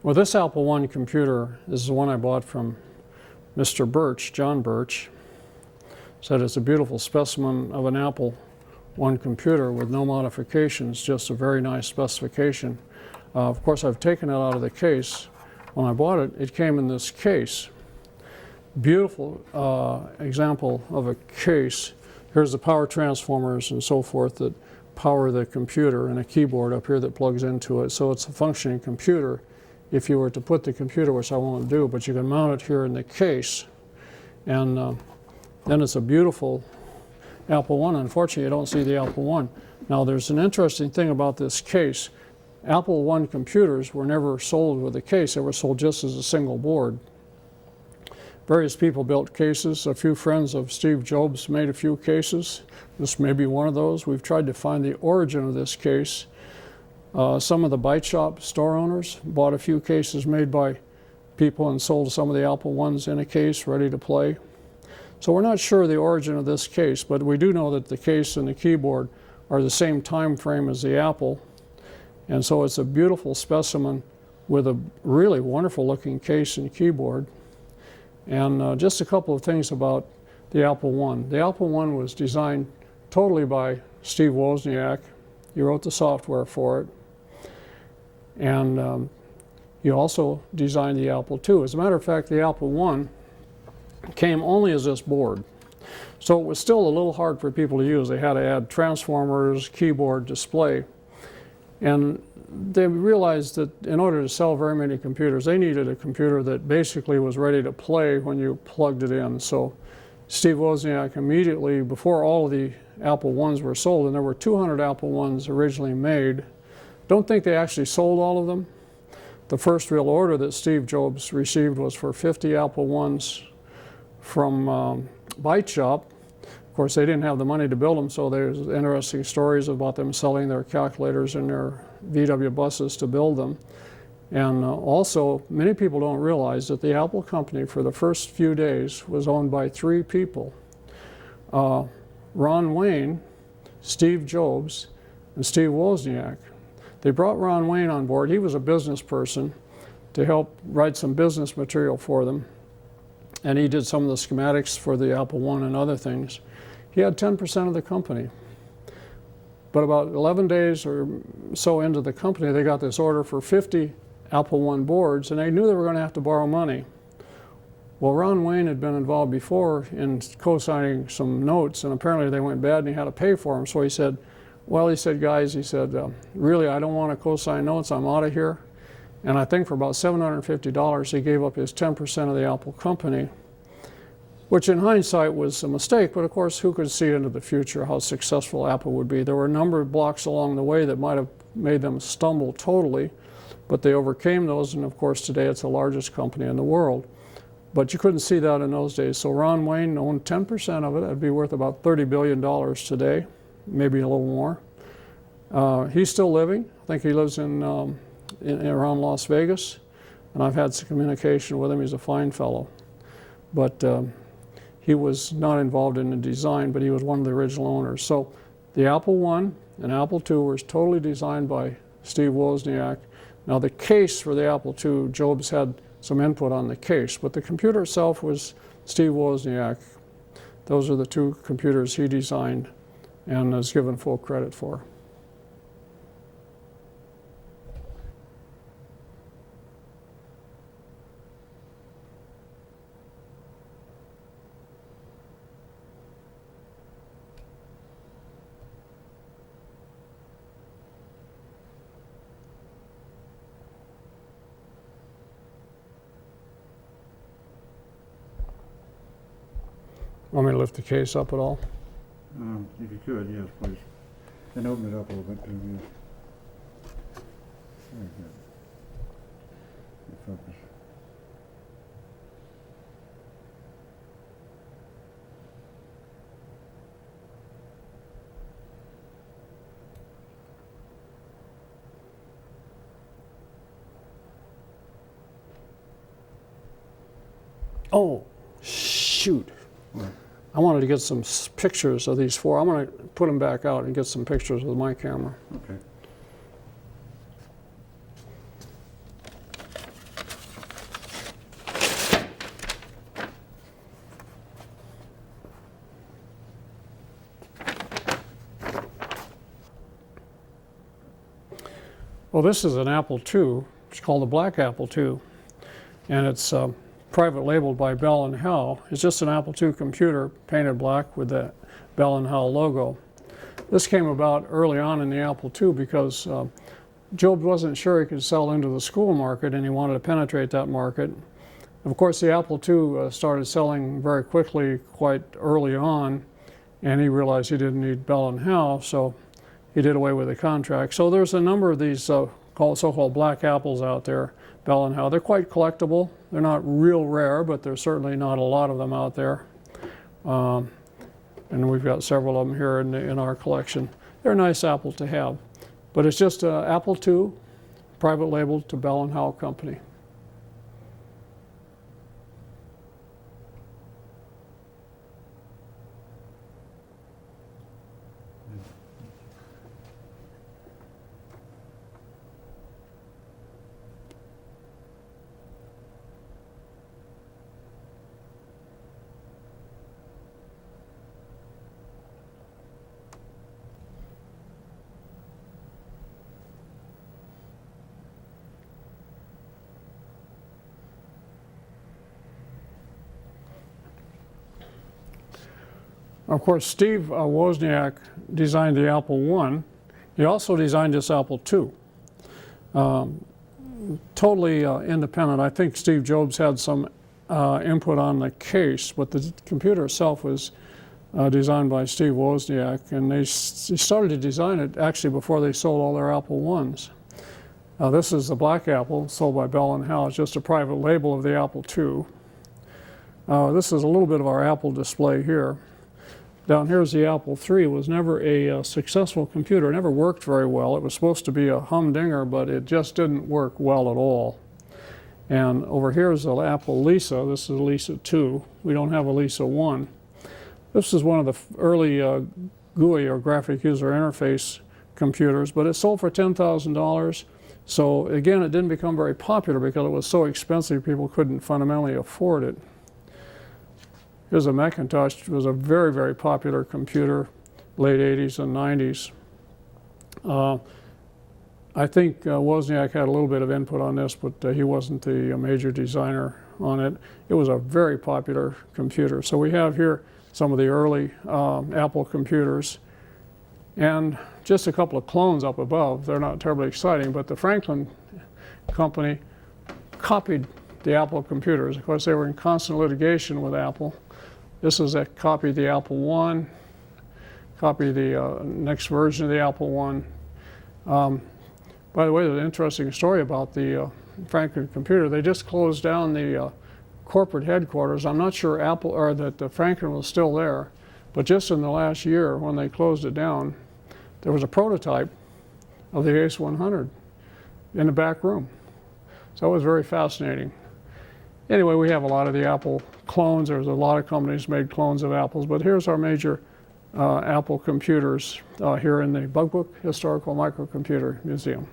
Well, this Apple I computer is the one I bought from Mr. Birch, John Birch. Said it's a beautiful specimen of an Apple I computer with no modifications, just a very nice specification. Of course, I've taken it out of the case. When I bought it, it came in this case. Beautiful example of a case. Here's the power transformers and so forth that power the computer, and a keyboard up here that plugs into it. So it's a functioning computer if you were to put the computer, which I won't do, but you can mount it here in the case. And then it's a beautiful Apple I. Unfortunately, you don't see the Apple I. Now, there's an interesting thing about this case. Apple I computers were never sold with a case. They were sold just as a single board. Various people built cases. A few friends of Steve Jobs made a few cases. This may be one of those. We've tried to find the origin of this case. Some of the bike shop store owners bought a few cases made by people and sold some of the Apple I's in a case ready to play. So we're not sure the origin of this case, but we do know that the case and the keyboard are the same time frame as the Apple. And so it's a beautiful specimen with a really wonderful looking case and keyboard. And just a couple of things about the Apple I. The Apple I was designed totally by Steve Wozniak. He wrote the software for it. And he also designed the Apple II. As a matter of fact, the Apple I came only as this board. So it was still a little hard for people to use. They had to add transformers, keyboard, display. And they realized that in order to sell very many computers, they needed a computer that basically was ready to play when you plugged it in. So Steve Wozniak immediately, before all of the Apple I's were sold, and there were 200 Apple I's originally made, don't think they actually sold all of them. The first real order that Steve Jobs received was for 50 Apple I's from Bike Shop. Of course, they didn't have the money to build them, so there's interesting stories about them selling their calculators and their VW buses to build them. And also, many people don't realize that the Apple company for the first few days was owned by 3 people. Ron Wayne, Steve Jobs, and Steve Wozniak. They brought Ron Wayne on board. He was a business person to help write some business material for them. And he did some of the schematics for the Apple I and other things. He had 10% of the company. But about 11 days or so into the company, they got this order for 50 Apple I boards, and they knew they were going to have to borrow money. Well, Ron Wayne had been involved before in co-signing some notes, and apparently they went bad and he had to pay for them. So he said, well, he said, guys, he said, really, I don't want to co-sign notes. I'm out of here. And I think for about $750, he gave up his 10% of the Apple company, which in hindsight was a mistake, but of course, who could see into the future how successful Apple would be? There were a number of blocks along the way that might have made them stumble totally, but they overcame those, and of course, today it's the largest company in the world. But you couldn't see that in those days. So Ron Wayne owned 10% of it. That'd be worth about $30 billion today, maybe a little more. He's still living. I think he lives in around Las Vegas, and I've had some communication with him. He's a fine fellow. But he was not involved in the design, but he was one of the original owners. So the Apple I and Apple II were totally designed by Steve Wozniak. Now the case for the Apple II, Jobs had some input on the case, but the computer itself was Steve Wozniak. Those are the 2 computers he designed and is given full credit for. Want me to lift the case up at all? If you could, yes, please. And open it up a little bit too, yes. Very good. Good focus. Oh, shoot. What? I wanted to get some pictures of these 4. I'm going to put them back out and get some pictures with my camera. Okay. Well, this is an Apple II. It's called the Black Apple II, and it's private labeled by Bell and Howell. It's just an Apple II computer painted black with the Bell and Howell logo. This came about early on in the Apple II because Jobs wasn't sure he could sell into the school market, and he wanted to penetrate that market. Of course, the Apple II started selling very quickly quite early on, and he realized he didn't need Bell and Howell, so he did away with the contract. So there's a number of these so-called black apples out there, Bell and Howell. They're quite collectible. They're not real rare, but there's certainly not a lot of them out there. And we've got several of them here in our collection. They're a nice apple to have, but it's just an Apple II, private labeled to Bell and Howell Company. Of course, Steve Wozniak designed the Apple I. He also designed this Apple II. Totally independent. I think Steve Jobs had some input on the case, but the computer itself was designed by Steve Wozniak, and they started to design it actually before they sold all their Apple I's. This is the Black Apple, sold by Bell and Howell. It's just a private label of the Apple II. This is a little bit of our Apple display here. Down here is the Apple III. It was never a successful computer. It never worked very well. It was supposed to be a humdinger, but it just didn't work well at all. And over here is the Apple Lisa. This is a Lisa II. We don't have a Lisa I. This is one of the early GUI, or graphic user interface computers, but it sold for $10,000. So again, it didn't become very popular because it was so expensive people couldn't fundamentally afford it. Here's a Macintosh. It was a very, very popular computer, late 80s and 90s. I think Wozniak had a little bit of input on this, but he wasn't the major designer on it. It was a very popular computer. So we have here some of the early Apple computers, and just a couple of clones up above. They're not terribly exciting, but the Franklin company copied the Apple computers. Of course, they were in constant litigation with Apple. This is a copy of the Apple I, copy the next version of the Apple I. By the way, there's an interesting story about the Franklin computer. They just closed down the corporate headquarters. I'm not sure Apple or that the Franklin was still there, but just in the last year when they closed it down, there was a prototype of the Ace 100 in the back room. So it was very fascinating. Anyway, we have a lot of the Apple clones. There's a lot of companies made clones of Apples, but here's our major Apple computers here in the Bug Book Historical Microcomputer Museum.